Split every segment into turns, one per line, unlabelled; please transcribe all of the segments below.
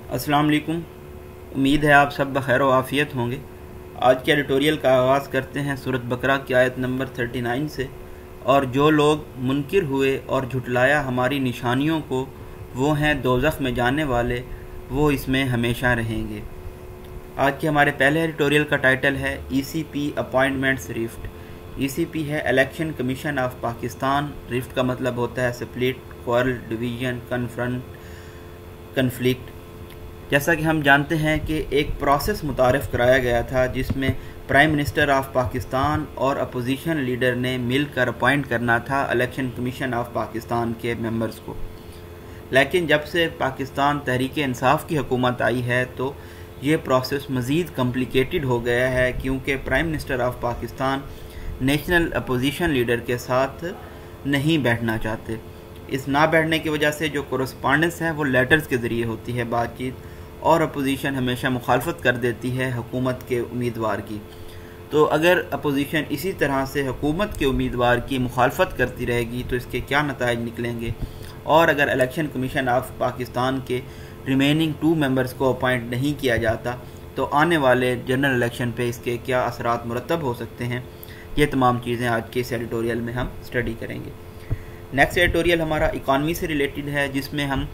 अस्सलाम वालेकुम। उम्मीद है आप सब बखैर व आफ़ियत होंगे। आज के एडिटोरियल का आगाज़ करते हैं सूरत बकरा की आयत नंबर 39 से। और जो लोग मुनकिर हुए और झुटलाया हमारी निशानियों को, वो हैं दोज़ख में जाने वाले, वो इसमें हमेशा रहेंगे। आज के हमारे पहले एडिटोरियल का टाइटल है ECP अपॉइंटमेंट्स रिफ्ट। ECP है election commission of Pakistan. Rift का मतलब होता है split, quarrel, division, confront, conflict. जैसा कि हम जानते हैं कि एक प्रोसेस मुतारफ़ कराया गया था जिसमें प्राइम मिनिस्टर ऑफ पाकिस्तान और अपोजिशन लीडर ने मिलकर अपॉइंट करना था इलेक्शन कमीशन ऑफ पाकिस्तान के मेंबर्स को। लेकिन जब से पाकिस्तान तहरीक इंसाफ की हुकूमत आई है तो ये प्रोसेस मज़ीद कॉम्प्लिकेटेड हो गया है, क्योंकि prime minister of Pakistan national opposition leader के साथ नहीं बैठना चाहते। इस ना बैठने की वजह से जो कोरस्पॉन्डेंस है वो लेटर्स के ज़रिए होती है बातचीत, और अपोजिशन हमेशा मुखालफत कर देती है हुकूमत के उम्मीदवार की। तो अगर अपोजिशन इसी तरह से हुकूमत के उम्मीदवार की मुखालफत करती रहेगी तो इसके क्या नताइज निकलेंगे, और अगर इलेक्शन कमीशन ऑफ पाकिस्तान के रिमेनिंग 2 मेंबर्स को अपॉइंट नहीं किया जाता तो आने वाले जनरल इलेक्शन पे इसके क्या असरात मुरतब हो सकते हैं, ये तमाम चीज़ें आज के इस एडिटोरियल में हम स्टडी करेंगे। नेक्स्ट एडिटोरियल हमारा इकॉनमी से रिलेटेड है, जिसमें हम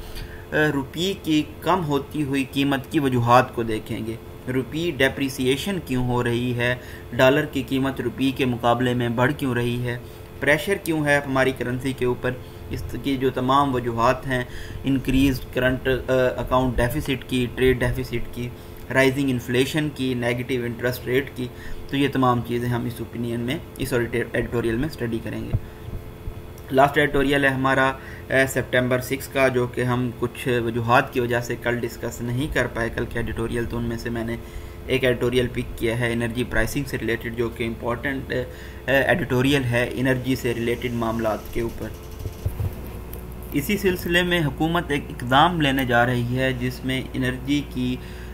रुपये की कम होती हुई कीमत की वजूहात को देखेंगे। रुपये डेप्रिसिएशन क्यों हो रही है, डॉलर की कीमत रुपये के मुकाबले में बढ़ क्यों रही है, प्रेशर क्यों है हमारी करेंसी के ऊपर, इसकी जो तमाम वजूहात हैं, इंक्रीज करंट अकाउंट डेफिसिट की, ट्रेड डेफिसिट की, राइजिंग इन्फ्लेशन की, नेगेटिव इंटरेस्ट रेट की, तो ये तमाम चीज़ें हम इस ओपिनियन में, इस एडिटोरियल में स्टडी करेंगे। लास्ट एडिटोरियल है हमारा सितंबर 6 का, जो कि हम कुछ वजूहात की वजह से कल डिस्कस नहीं कर पाए कल के एडिटोरियल, तो उनमें से मैंने एक एडिटोरियल पिक किया है एनर्जी प्राइसिंग से रिलेटेड, जो कि इम्पोर्टेंट एडिटोरियल है एनर्जी से रिलेटेड मामलात के ऊपर। इसी सिलसिले में हुकूमत एक इक़दाम लेने जा रही है जिसमें एनर्जी की,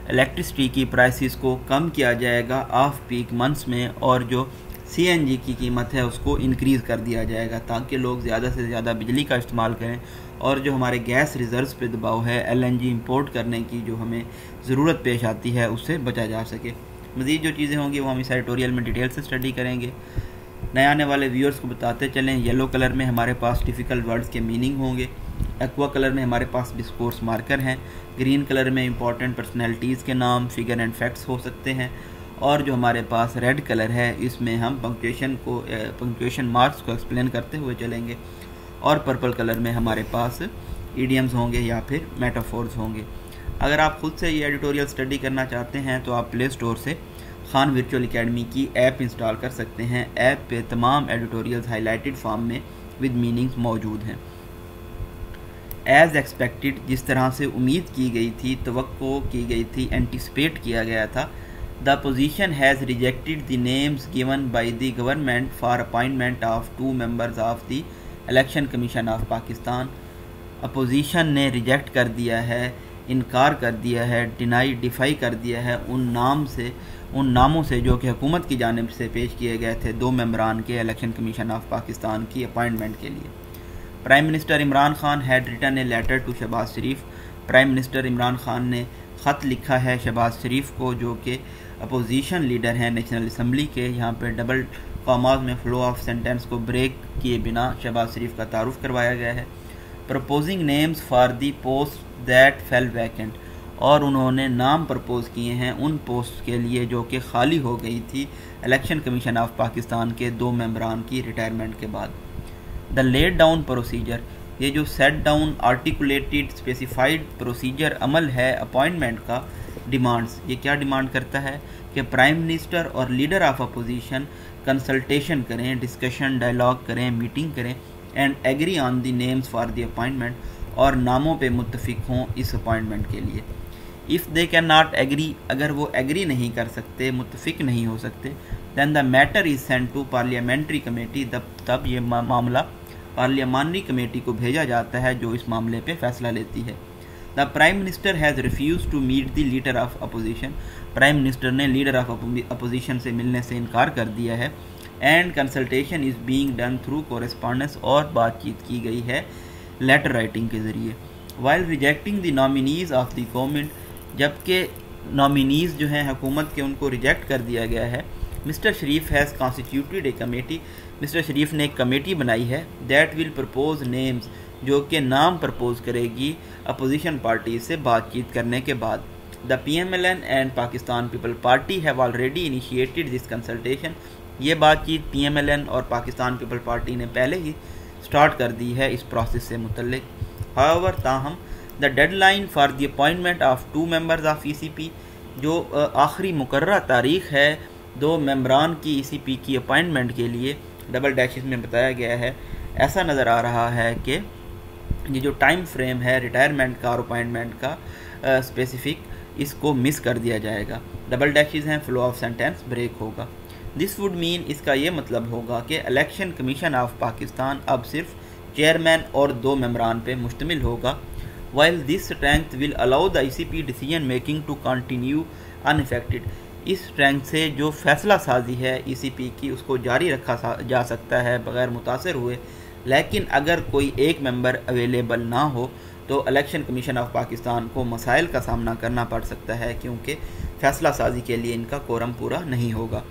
इलेक्ट्रिसिटी की प्राइसेस को कम किया जाएगा ऑफ पीक मंथ्स में, और जो CNG की कीमत है उसको इंक्रीज़ कर दिया जाएगा ताकि लोग ज़्यादा से ज़्यादा बिजली का इस्तेमाल करें, और जो हमारे गैस रिज़र्व्स पे दबाव है, LNG इंपोर्ट करने की जो हमें ज़रूरत पेश आती है, उससे बचा जा सके। मज़ीद जो चीज़ें होंगी वो हम इस एडिटोरियल में डिटेल से स्टडी करेंगे। नए आने वाले व्यूअर्स को बताते चलें, येलो कलर में हमारे पास डिफ़िकल्ट वर्ड्स के मीनिंग होंगे, एक्वा कलर में हमारे पास डिस्कोर्स मार्कर हैं, ग्रीन कलर में इंपॉर्टेंट पर्सनैलिटीज़ के नाम, फिगर एंड फैक्ट्स हो सकते हैं, और जो हमारे पास रेड कलर है इसमें हम पंक्चुएशन मार्क्स को एक्सप्लेन करते हुए चलेंगे, और पर्पल कलर में हमारे पास इडियम्स होंगे या फिर मेटाफोर्स होंगे। अगर आप खुद से ये एडिटोरियल स्टडी करना चाहते हैं तो आप प्ले स्टोर से खान वर्चुअल एकेडमी की ऐप इंस्टॉल कर सकते हैं। ऐप पे तमाम एडिटोरियल्स हाईलाइटेड फॉर्म में विद मीनिंग्स मौजूद हैं। एज़ एक्सपेक्टेड, जिस तरह से उम्मीद की गई थी, तवक्को की गई थी, एंटिसिपेट किया गया था, the opposition has rejected the names given by the government for appointment of 2 members of the election commission of Pakistan। Opposition ने रिजेक्ट कर दिया है, इनकार कर दिया है, डिफाई कर दिया है उन नामों से जो कि हुकूमत की जानिब से पेश किए गए थे 2 मेंबरान के इलेक्शन कमीशन ऑफ पाकिस्तान की अपॉइंटमेंट के लिए। Prime minister Imran Khan had written a letter to Shahbaz Sharif. Prime minister Imran Khan ने ख़त लिखा है शहबाज शरीफ को, जो कि अपोजिशन लीडर हैं नेशनल असम्बली के। यहाँ पे डबल कॉमाज में फ्लो ऑफ सेंटेंस को ब्रेक किए बिना शहबाज शरीफ का तारुफ करवाया गया है। Proposing names for the post that fell vacant, और उन्होंने नाम प्रपोज किए हैं उन पोस्ट के लिए जो कि खाली हो गई थी इलेक्शन कमीशन ऑफ पाकिस्तान के 2 मेंबरान की रिटायरमेंट के बाद। द लेट डाउन प्रोसीजर, ये जो set down articulated specified procedure अमल है अपॉइंटमेंट का, डिमांड्स, ये क्या डिमांड करता है कि प्राइम मिनिस्टर और लीडर ऑफ अपोजिशन कंसल्टेशन करें, डिस्कशन डायलॉग करें, मीटिंग करें, and agree on the names for the appointment, और नामों पे मुत्तफिक हों इस अपॉइंटमेंट के लिए। If they can not agree, अगर वो एग्री नहीं कर सकते, मुत्तफिक नहीं हो सकते, then the matter is sent to parliamentary committee, तब ये मामला पार्लियामानी कमेटी को भेजा जाता है जो इस मामले पे फैसला लेती है। The prime minister has refused to meet the leader of opposition, prime minister ने लीडर ऑफ अपोजिशन से मिलने से इनकार कर दिया है। And consultation is being done through correspondence, और बातचीत की गई है लेटर राइटिंग के ज़रिए। While rejecting the nominees of the government, जबकि नॉमिनीज़ जो हैं हुकूमत के उनको रिजेक्ट कर दिया गया है। Mister Sharif has constituted a committee, Mister Sharif ने एक कमेटी बनाई है दैट विल प्रपोज नेम्स, जो कि नाम प्रपोज करेगी अपोजिशन पार्टी से बातचीत करने के बाद। The PMLN and Pakistan people party have already initiated this consultation, ये बातचीत PMLN और पाकिस्तान पीपल पार्टी ने पहले ही स्टार्ट कर दी है इस प्रोसेस से मुतल्लिक। हाउएवर ताहम the deadline for the appointment of 2 members of ECP, जो आखिरी मुकर्रर तारीख है 2 मेंबरान की ECP की अपॉइंटमेंट के लिए, डबल डैशेस में बताया गया है, ऐसा नज़र आ रहा है कि ये जो टाइम फ्रेम है रिटायरमेंट का और अपॉइंटमेंट का स्पेसिफिक, इसको मिस कर दिया जाएगा। डबल डैशेस हैं, फ्लो ऑफ सेंटेंस ब्रेक होगा। दिस वुड मीन, इसका ये मतलब होगा कि इलेक्शन कमीशन ऑफ पाकिस्तान अब सिर्फ चेयरमैन और 2 मेंबरान पे मुश्तमिल होगा। While this strength will allow the ECP decision making to continue unaffected, इस स्ट्रेंथ से जो फैसला साजी है ECP की उसको जारी रखा जा सकता है बग़ैर मुतासर हुए। लेकिन अगर कोई एक मेंबर अवेलेबल ना हो तो इलेक्शन कमीशन ऑफ पाकिस्तान को मसाइल का सामना करना पड़ सकता है, क्योंकि फ़ैसला साजी के लिए इनका कोरम पूरा नहीं होगा।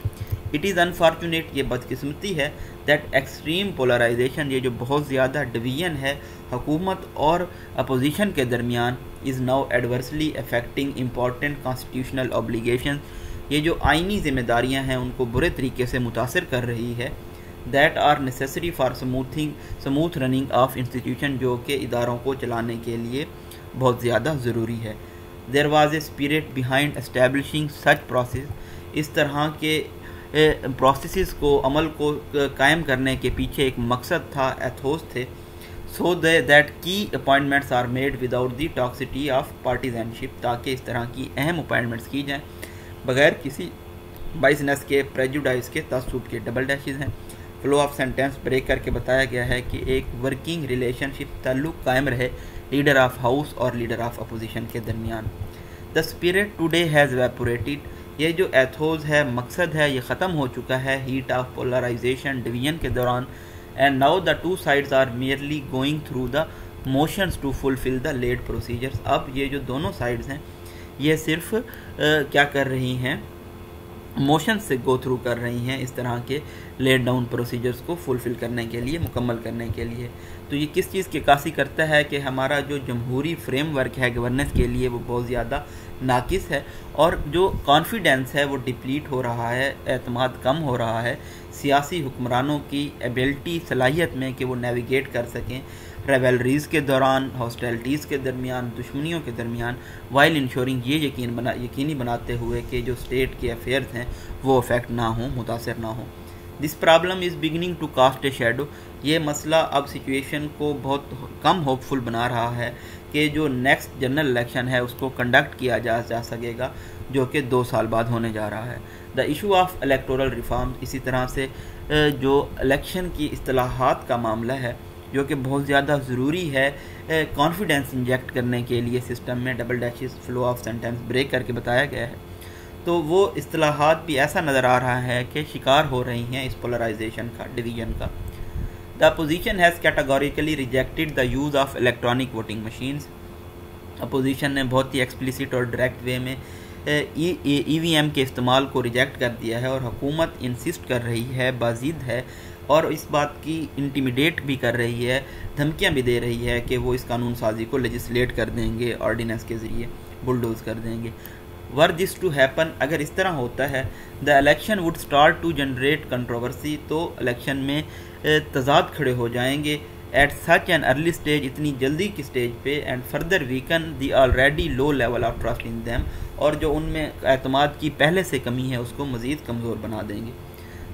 इट इज़ अनफॉर्चुनेट, ये बदकिस्मती है, दैट एक्सट्रीम पोलराइजेशन, ये जो बहुत ज़्यादा डिवीजन है हुकूमत और अपोजिशन के दरमियान, is now adversely affecting important constitutional obligation, ये जो आइनी ज़िम्मेदारियाँ हैं उनको बुरे तरीके से मुतासर कर रही है। That are necessary for smooth running of institution, जो कि इदारों को चलाने के लिए बहुत ज़्यादा ज़रूरी है। There was a spirit behind establishing such process, इस तरह के प्रोसेस को, अमल को कायम करने के पीछे एक मकसद था, एथोस थे। So that key appointments are made without the toxicity of partisanship, ताकि इस तरह की अहम अपॉइंटमेंट्स की जाएँ बगैर किसी बाइसनेस के, प्रेजुडाइज के, तसुब के। डबल डैशेस हैं, फ्लो ऑफ सेंटेंस ब्रेक करके बताया गया है कि एक वर्किंग रिलेशनशिप, ताल्लुक कायम रहे लीडर ऑफ हाउस और लीडर ऑफ अपोजिशन के दरमियान। The spirit today has evaporated, ये जो एथोस है, मकसद है, ये ख़त्म हो चुका है हीट ऑफ पोलराइजेशन डिवीजन के दौरान। And now the 2 sides are merely going through the motions to fulfil the laid procedures, अब ये जो दोनों साइड्स हैं ये सिर्फ क्या कर रही हैं, मोशन से गो थ्रू कर रही हैं इस तरह के लेड डाउन प्रोसीजर्स को फुलफ़िल करने के लिए, मुकम्मल करने के लिए। तो ये किस चीज़ की कासी करता है कि हमारा जो जमहूरी फ्रेमवर्क है गवर्नेंस के लिए वो बहुत ज़्यादा नाकिस है, और जो कॉन्फिडेंस है वो डिप्लीट हो रहा है, एतमाद कम हो रहा है सियासी हुक्मरानों की एबिलिटी, सलाहियत में कि वो नेविगेट कर सकें रेवलरीज़ के दौरान, हॉस्टैलिटीज़ के दरमियान, दुश्मनियों के दरमियान, वाइल इंश्योरिंग, ये यकीनी बनाते हुए कि जो स्टेट के अफेयर्स हैं वो अफेक्ट ना हों, मुतासर ना हों। This problem is beginning to cast a shadow, ये मसला अब सिचुएशन को बहुत कम होपफुल बना रहा है कि जो नेक्स्ट जनरल इलेक्शन है उसको कंडक्ट किया जा सकेगा, जो कि 2 साल बाद होने जा रहा है। The issue of electoral reform, इसी तरह से जो इलेक्शन की इस्तिलाहात का मामला है जो कि बहुत ज़्यादा ज़रूरी है कॉन्फिडेंस इंजेक्ट करने के लिए सिस्टम में, double dashes flow of sentence break करके बताया गया है। तो वो इस्तिलाहात भी ऐसा नज़र आ रहा है कि शिकार हो रही हैं इस पोलराइजेशन का, डिवीजन का। The opposition has categorically rejected the use of electronic voting machines, opposition ने बहुत ही एक्सप्लिसिट और डायरेक्ट वे में EVM के इस्तेमाल को रिजेक्ट कर दिया है, और हुकूमत इंसिस्ट कर रही है, बाजिद है, और इस बात की इंटिमिडेट भी कर रही है, धमकियां भी दे रही है कि वो इस कानून साजी को लेजिस्लेट कर देंगे, ऑर्डिनेंस के ज़रिए बुलडोज कर देंगे। वर दिस टू हैपन, अगर इस तरह होता है, the election would start to generate controversy, तो इलेक्शन में तजाद खड़े हो जाएंगे at such an early stage, इतनी जल्दी की स्टेज पे, and further weaken the already low level of trust in them, और जो उनमें एतमाद की पहले से कमी है उसको मज़ीद कमज़ोर बना देंगे।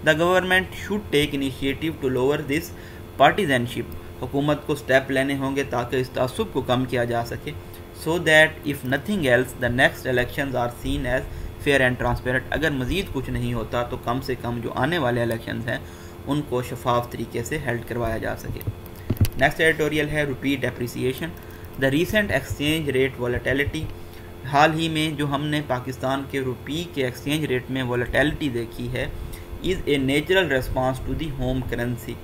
The government should take initiative to lower this partisanship, हुकूमत को स्टेप लेने होंगे ताकि इस तासुब को कम किया जा सके, so that if nothing else the next elections are seen as fair and transparent, अगर मज़ीद कुछ नहीं होता तो कम से कम जो आने वाले इलेक्शंस हैं उनको शफाफ तरीके से हेल्ड करवाया जा सके। नेक्स्ट एडिटोरियल है rupee depreciation, the recent exchange rate volatility, हाल ही में जो हमने पाकिस्तान के रुपी के एक्सचेंज रेट में वॉलेटिलिटी देखी है, is a natural response to the home currency,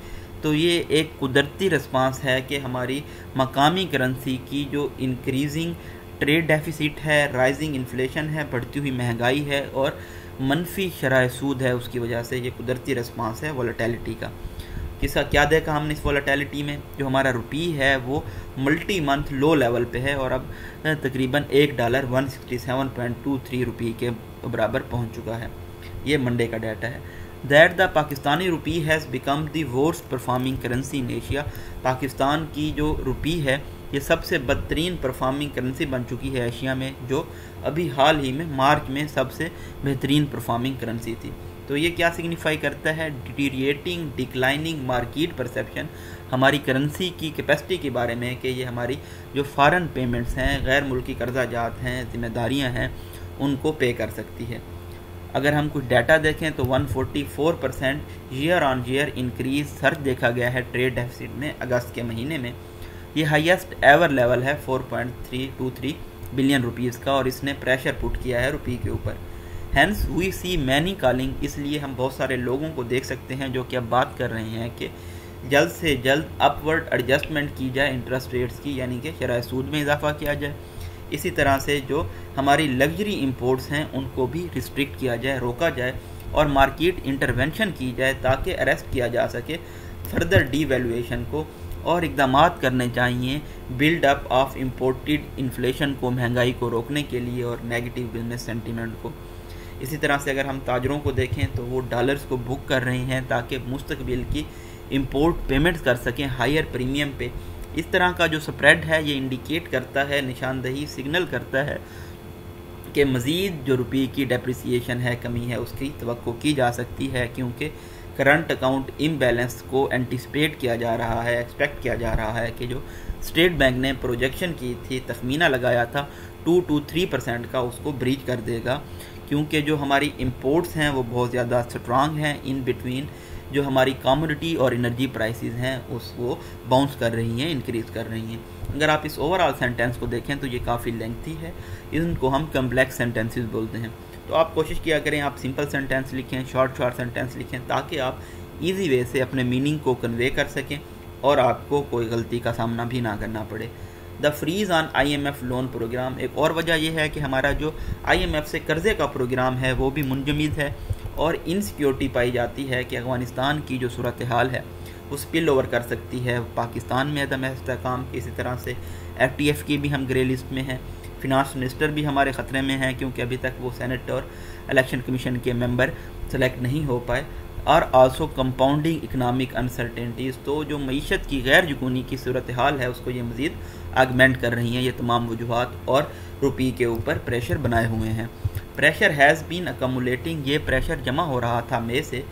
तो ये एक कुदरती रिस्पांस है कि हमारी मकामी करेंसी की जो इंक्रीजिंग ट्रेड डेफिसिट है, राइजिंग इन्फ्लेशन है, बढ़ती हुई महंगाई है और मनफी शरह सूद है। उसकी वजह से ये कुदरती रिस्पांस है वॉलेटिलिटी का। किसा क्या देखा हमने इस वॉलेटिलिटी में, जो हमारा रुपी है वो मल्टी मंथ लो लेवल पे है और अब तकरीबन $1 167.23 रुपये के बराबर पहुंच चुका है। ये मंडे का डाटा है। That the Pakistani rupee has become the worst performing currency in Asia. Pakistan की जो रुपी है ये सबसे बदतरीन परफॉर्मिंग करेंसी बन चुकी है एशिया में, जो अभी हाल ही में मार्च में सबसे बेहतरीन परफॉर्मिंग करेंसी थी। तो ये क्या सिग्निफाई करता है? डिटीरिएटिंग डिक्लाइनिंग मार्केट परसेप्शन हमारी करेंसी की कैपेसिटी के बारे में कि ये हमारी जो फॉरेन पेमेंट्स हैं, गैर मुल्की कर्जा जात हैं, जिम्मेदारियाँ हैं, उनको पे कर सकती है। अगर हम कुछ डाटा देखें तो 144% year on year increase search देखा गया है ट्रेड डेफिसिट में अगस्त के महीने में। ये हाईएस्ट एवर लेवल है 4.323 बिलियन रुपीज़ का और इसने प्रेशर पुट किया है रुपये के ऊपर। Hence we see many calling, इसलिए हम बहुत सारे लोगों को देख सकते हैं जो कि अब बात कर रहे हैं कि जल्द से जल्द अपवर्ड एडजस्टमेंट की जाए इंटरेस्ट रेट्स की, यानी कि शरह सूद में इजाफा किया जाए। इसी तरह से जो हमारी लग्जरी इंपोर्ट्स हैं उनको भी रिस्ट्रिक्ट किया जाए, रोका जाए और मार्केट इंटरवेंशन की जाए ताकि अरेस्ट किया जा सके फर्दर डीवैल्यूएशन को, और इकदाम करने चाहिए बिल्डअप ऑफ इम्पोर्टेड इन्फ्लेशन को, महंगाई को रोकने के लिए और नेगेटिव बिजनेस सेंटीमेंट को। इसी तरह से अगर हम ताजरों को देखें तो वो डॉलर्स को बुक कर रहे हैं ताकि मुस्तकबिल की इंपोर्ट पेमेंट्स कर सकें हायर प्रीमियम पे। इस तरह का जो स्प्रेड है ये इंडिकेट करता है, निशानदही सिग्नल करता है कि मज़ीद जो रुपये की डेप्रिसिएशन है, कमी है, उसकी तवक्को की जा सकती है, क्योंकि करंट अकाउंट इम्बैलेंस को एंटिसिपेट किया जा रहा है, एक्सपेक्ट किया जा रहा है कि जो स्टेट बैंक ने प्रोजेक्शन की थी, तखमीना लगाया था 2 to 3% का, उसको ब्रीच कर देगा, क्योंकि जो हमारी इंपोर्ट्स हैं वो बहुत ज़्यादा स्ट्रांग हैं। इन बिटवीन जो हमारी कमोडिटी और एनर्जी प्राइसेस हैं उसको बाउंस कर रही हैं, इंक्रीज़ कर रही हैं। अगर आप इस ओवरऑल सेंटेंस को देखें तो ये काफ़ी लेंथी है, इनको हम कम्प्लेक्स सेंटेंसेस बोलते हैं। तो आप कोशिश किया करें आप सिंपल सेंटेंस लिखें, शॉर्ट सेंटेंस लिखें, ताकि आप इजी वे से अपने मीनिंग को कन्वे कर सकें और आपको कोई गलती का सामना भी ना करना पड़े। The freeze on IMF loan programme, एक और वजह यह है कि हमारा जो IMF से कर्ज़े का प्रोग्राम है वो भी मुंजमद है और इनसिक्योरिटी पाई जाती है कि अफ़गानिस्तान की जो सूरत हाल है वो स्पिल ओवर कर सकती है पाकिस्तान में अदम इस्तेहकाम। इसी तरह से FTF की भी हम ग्रे लिस्ट में हैं, फिनांस मिनिस्टर भी हमारे ख़तरे में हैं क्योंकि अभी तक वो सेनेट और इलेक्शन कमीशन के मेंबर सेलेक्ट नहीं हो पाए, और आल्सो कंपाउंडिंग इकनॉमिक अनसर्टेनिटीज़। तो जो मईशत की गैर यकूनी की सूरत हाल है उसको ये मज़ीद आगमेंट कर रही हैं। ये तमाम वजूहात और रुपये के ऊपर प्रेशर बनाए हुए हैं। प्रेशर हैज़ बीन अकमुलेटिंग, ये प्रेशर जमा हो रहा था मई से,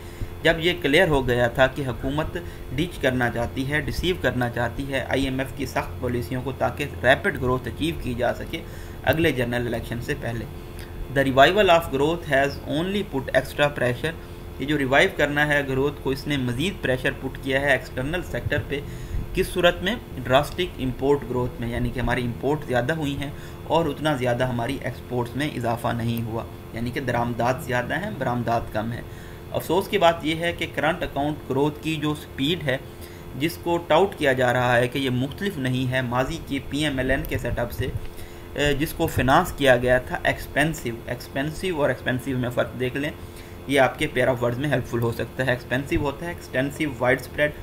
जब ये क्लियर हो गया था कि हुकूमत डिच करना चाहती है, डिसीव करना चाहती है IMF की सख्त पॉलिसियों को, ताकि रैपिड ग्रोथ अचीव की जा सके अगले जनरल इलेक्शन से पहले। The revival of growth has only put extra pressure, ये जो रिवाइव करना है ग्रोथ को, इसने मज़ीद प्रेशर पुट किया है एक्सटर्नल सेक्टर पे। किस सूरत में? ड्रास्टिक इंपोर्ट ग्रोथ में, यानी कि हमारी इंपोर्ट ज़्यादा हुई हैं और उतना ज़्यादा हमारी एक्सपोर्ट्स में इजाफा नहीं हुआ, यानी कि दरामदात ज़्यादा हैं, बरामदात कम है। अफसोस की बात यह है कि करंट अकाउंट ग्रोथ की जो स्पीड है, जिसको टाउट किया जा रहा है कि ये मुख्तलिफ नहीं है माजी की PMLN के सेटअप से, जिसको फिनांस किया गया था एक्सपेंसिव और एक्सपेंसिव में फ़र्क देख लें, ये आपके पेयर ऑफ वर्ड्स में हेल्पफुल हो सकता है। एक्सपेंसिव होता है extensive, wide spread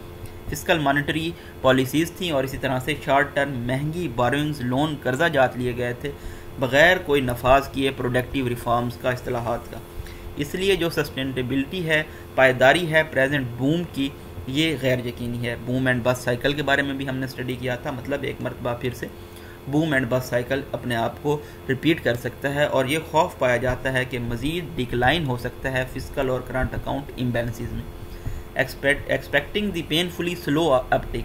fiscal monetary policies थी, और इसी तरह से शॉर्ट टर्म महंगी बोरोइंग्स, लोन, कर्जा जात लिए गए थे बग़ैर कोई नफाज किए प्रोडक्टिव रिफॉर्म्स का, इस्तेलाहात का। इसलिए जो सस्टेनेबिलिटी है, पायदारी है प्रेजेंट बूम की, ये गैर यकीनी है। बूम एंड बस्ट साइकिल के बारे में भी हमने स्टडी किया था, मतलब एक मरतबा फिर से बूम एंड बस्ट साइकिल अपने आप को रिपीट कर सकता है, और ये खौफ पाया जाता है कि मज़ीद डिक्लाइन हो सकता है फिस्कल और करंट अकाउंट इम्बैलेंसेस में। Expecting the painfully slow uptick,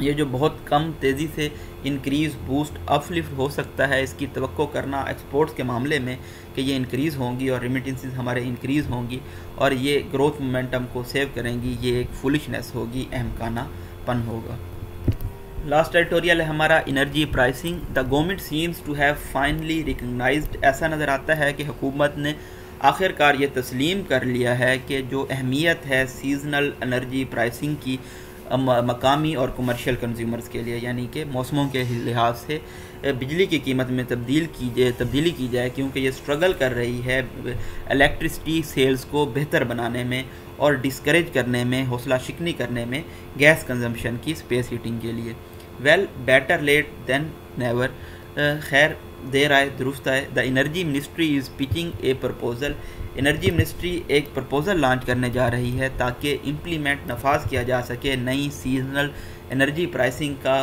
ये जो बहुत कम तेज़ी से इंक्रीज़ बूस्ट अपलिफ्ट हो सकता है, इसकी तवक्को करना एक्सपोर्ट्स के मामले में कि ये इंक्रीज़ होंगी और रेमिटेंसेस हमारे इंक्रीज़ होंगी और ये ग्रोथ मोमेंटम को सेव करेंगी, ये एक फुलिशनेस होगी, अहमकानापन होगा। लास्ट एडिटोरियल है हमारा energy pricing. The government seems to have finally recognised, ऐसा नज़र आता है कि हुकूमत ने आखिरकार ये तस्लीम कर लिया है कि जो अहमियत है सीजनल एनर्जी प्राइसिंग की, मकामी और कमर्शियल कंज्यूमर्स के लिए, यानी कि मौसमों के लिहाज से बिजली की कीमत में तब्दीली की जाए, क्योंकि ये स्ट्रगल कर रही है इलेक्ट्रिसिटी सेल्स को बेहतर बनाने में और डिस्करेज करने में, हौसला शिकनी करने में गैस कंजम्पशन की स्पेस हीटिंग के लिए। Well better late than never, खैर देर आए दुरुस्त आए। The energy ministry is pitching a proposal, energy ministry एक प्रपोजल लॉन्च करने जा रही है ताकि इम्प्लीमेंट नफाज किया जा सके नई सीजनल एनर्जी प्राइसिंग का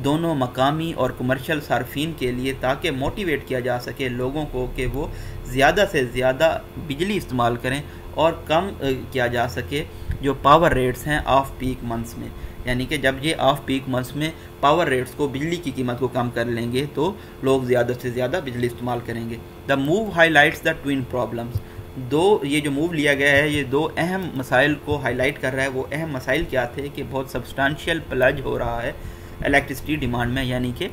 दोनों मकामी और कमर्शियल सार्फिन के लिए, ताकि मोटिवेट किया जा सके लोगों को कि वो ज़्यादा से ज़्यादा बिजली इस्तेमाल करें और कम किया जा सके जो पावर रेट्स हैं ऑफ पीक मंथ्स में, यानी कि जब ये ऑफ पीक मंथ्स में पावर रेट्स को, बिजली की कीमत को कम कर लेंगे तो लोग ज़्यादा से ज़्यादा बिजली इस्तेमाल करेंगे। The move highlights the twin problems, ये जो मूव लिया गया है ये दो अहम मसाइल को हाईलाइट कर रहा है। वो अहम मसाइल क्या थे कि बहुत सब्सटेंशियल प्लज हो रहा है इलेक्ट्रिसिटी डिमांड में, यानी कि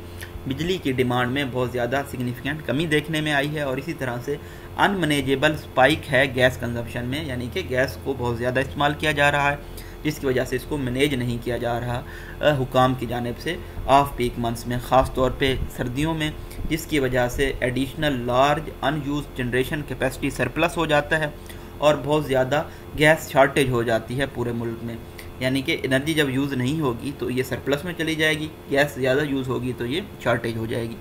बिजली की डिमांड में बहुत ज़्यादा सिग्निफिकेंट कमी देखने में आई है, और इसी तरह से अनमैनेजेबल स्पाइक है गैस कंजप्शन में, यानी कि गैस को बहुत ज़्यादा इस्तेमाल किया जा रहा है जिसकी वजह से इसको मैनेज नहीं किया जा रहा हुकाम की जानिब से ऑफ पीक मंथ्स में, ख़ास तौर पे सर्दियों में, जिसकी वजह से additional large unused generation capacity surplus हो जाता है और बहुत ज़्यादा गैस शार्टेज हो जाती है पूरे मुल्क में। यानी कि एनर्जी जब यूज़ नहीं होगी तो ये सरप्लस में चली जाएगी, गैस ज़्यादा यूज़ होगी तो ये शार्टेज हो जाएगी।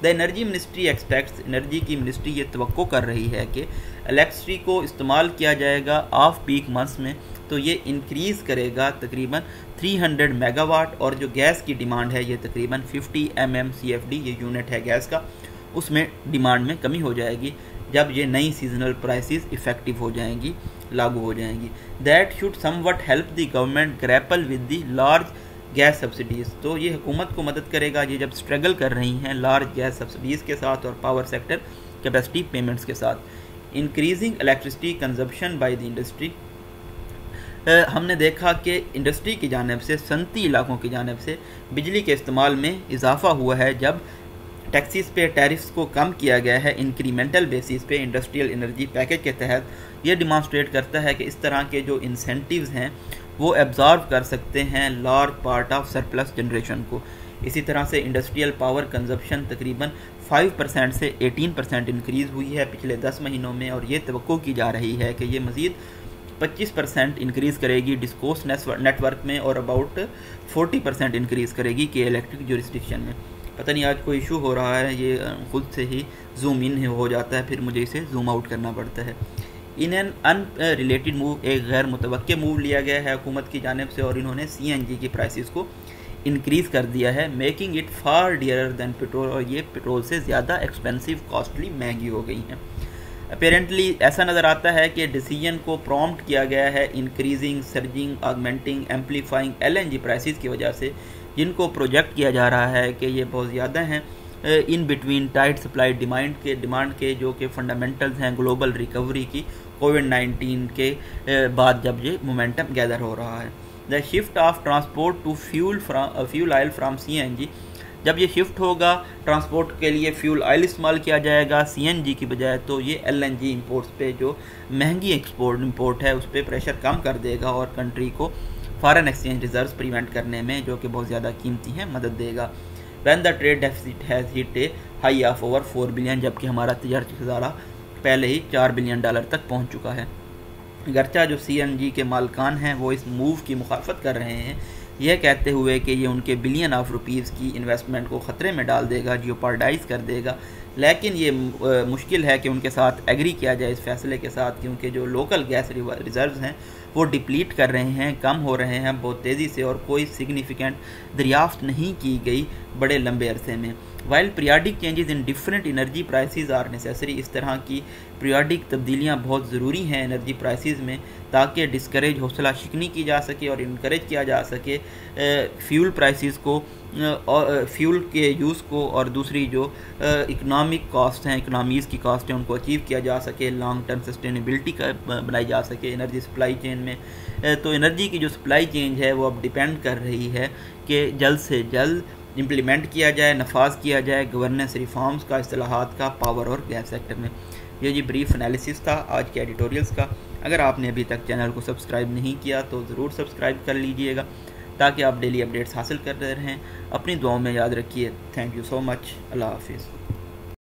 The energy ministry aspects, energy की मिनिस्ट्री ये तवक्को कर रही है कि इलेक्ट्रिसिटी को इस्तेमाल किया जाएगा ऑफ पीक मंथ्स में तो ये इंक्रीज़ करेगा तकरीबन 300 मेगावाट, और जो गैस की डिमांड है ये तकरीबन 50 MMCFD ये यूनिट है गैस का, उसमें डिमांड में कमी हो जाएगी जब ये नई सीजनल प्राइसेस इफ़ेक्टिव हो जाएंगी, लागू हो जाएंगी। That should somewhat help the government grapple with the large gas subsidies, तो ये हुकूमत को मदद करेगा ये जब स्ट्रगल कर रही हैं लार्ज गैस सब्सिडीज़ के साथ और पावर सेक्टर कैपेसिटी पेमेंट्स के साथ। Increasing electricity consumption by the industry, हमने देखा कि इंडस्ट्री की जानिब से, सनती इलाकों की जानिब से बिजली के इस्तेमाल में इजाफा हुआ है जब टैक्सीज़ पे टैरिफ्स को कम किया गया है इंक्रीमेंटल बेसिस पे इंडस्ट्रियल एनर्जी पैकेज के तहत। ये डिमॉन्स्ट्रेट करता है कि इस तरह के जो इंसेंटिव्स हैं वो एब्जॉर्व कर सकते हैं large part of surplus generation को। इसी तरह से इंडस्ट्रियल पावर कंजप्शन तकरीबन 5% से 18% इंक्रीज़ हुई है पिछले 10 महीनों में, और ये तवक्को की जा रही है कि ये मज़ीद 25% इंक्रीज़ करेगी डिस्कोर्स नेटवर्क में और अबाउट 40% इंक्रीज़ करेगी के इलेक्ट्रिक जुरिस्डिक्शन में। पता नहीं आज कोई इशू हो रहा है, ये खुद से ही जूम इन हो जाता है, फिर मुझे इसे जूम आउट करना पड़ता है। इन एन अनरिलेटेड मूव, एक गैर मुतवक्के मूव लिया गया है हुकूमत की जानिब से, और इन्होंने CNG की प्राइसेस को इंक्रीज़ कर दिया है, making it far dearer than petrol, और ये पेट्रोल से ज़्यादा एक्सपेंसिव, कॉस्टली, महंगी हो गई हैं। अपेरेंटली ऐसा नज़र आता है कि डिसीजन को प्रॉम्प्ट किया गया है increasing, surging, augmenting, amplifying LNG prices की वजह से, जिनको प्रोजेक्ट किया जा रहा है कि ये बहुत ज़्यादा हैं in between tight supply demand के जो कि फंडामेंटल्स हैं ग्लोबल रिकवरी की कोविड-19 के बाद जब ये मोमेंटम गैदर हो रहा है। The shift of transport to fuel oil from CNG, जब ये शिफ्ट होगा ट्रांसपोर्ट के लिए फ्यूल ऑयल इस्तेमाल किया जाएगा CNG की बजाय, तो ये LNG इंपोर्ट्स पे जो महंगी इंपोर्ट है उस पर प्रेशर कम कर देगा और कंट्री को फॉरेन एक्सचेंज रिजर्व्स प्रिवेंट करने में, जो कि बहुत ज़्यादा कीमती हैं, मदद देगा। When the trade deficit has hit A high of over 4 billion, जबकि हमारा तजारती खजाना पहले ही $4 बिलियन तक पहुँच चुका है। गर्चा जो CNG के मालकान हैं वो इस मूव की मुखालफत कर रहे हैं, यह कहते हुए कि ये उनके बिलियन ऑफ रुपीज़ की इन्वेस्टमेंट को ख़तरे में डाल देगा, जियोपार्डाइज कर देगा। लेकिन ये मुश्किल है कि उनके साथ एग्री किया जाए इस फैसले के साथ, क्योंकि जो लोकल गैस रिजर्व्स हैं वो डिप्लीट कर रहे हैं, कम हो रहे हैं बहुत तेज़ी से, और कोई सिग्निफिकेंट दरियाफ्त नहीं की गई बड़े लंबे अरसे में। While periodic changes in different energy prices are necessary, इस तरह की पीरियाडिक तब्दीलियाँ बहुत ज़रूरी हैं एनर्जी प्राइसेस में, ताकि डिस्करेज, हौसला शिकनी की जा सके और इनकरेज किया जा सके फ्यूल प्राइसेस को, फ्यूल के यूज़ को, और दूसरी जो इकनॉमिक कॉस्ट हैं, इकनॉमीज़ की कॉस्ट हैं, उनको अचीव किया जा सके, लॉन्ग टर्म सस्टेनेबिलिटी का बनाई जा सके एनर्जी सप्लाई चेन में। तो एनर्जी की जो सप्लाई चेन है वो अब डिपेंड कर रही है कि जल्द से जल्द इम्प्लीमेंट किया जाए, नफाज किया जाए गवर्नेंस रिफॉर्म्स का, इस्तेलाहात का पावर और गैस सेक्टर में। ये जी ब्रीफ एनालिसिस था आज के एडिटोरियल्स का। अगर आपने अभी तक चैनल को सब्सक्राइब नहीं किया तो ज़रूर सब्सक्राइब कर लीजिएगा ताकि आप डेली अपडेट्स हासिल करते रहें। अपनी दुआओं में याद रखिए। Thank you so much. अल्लाह हाफिज़।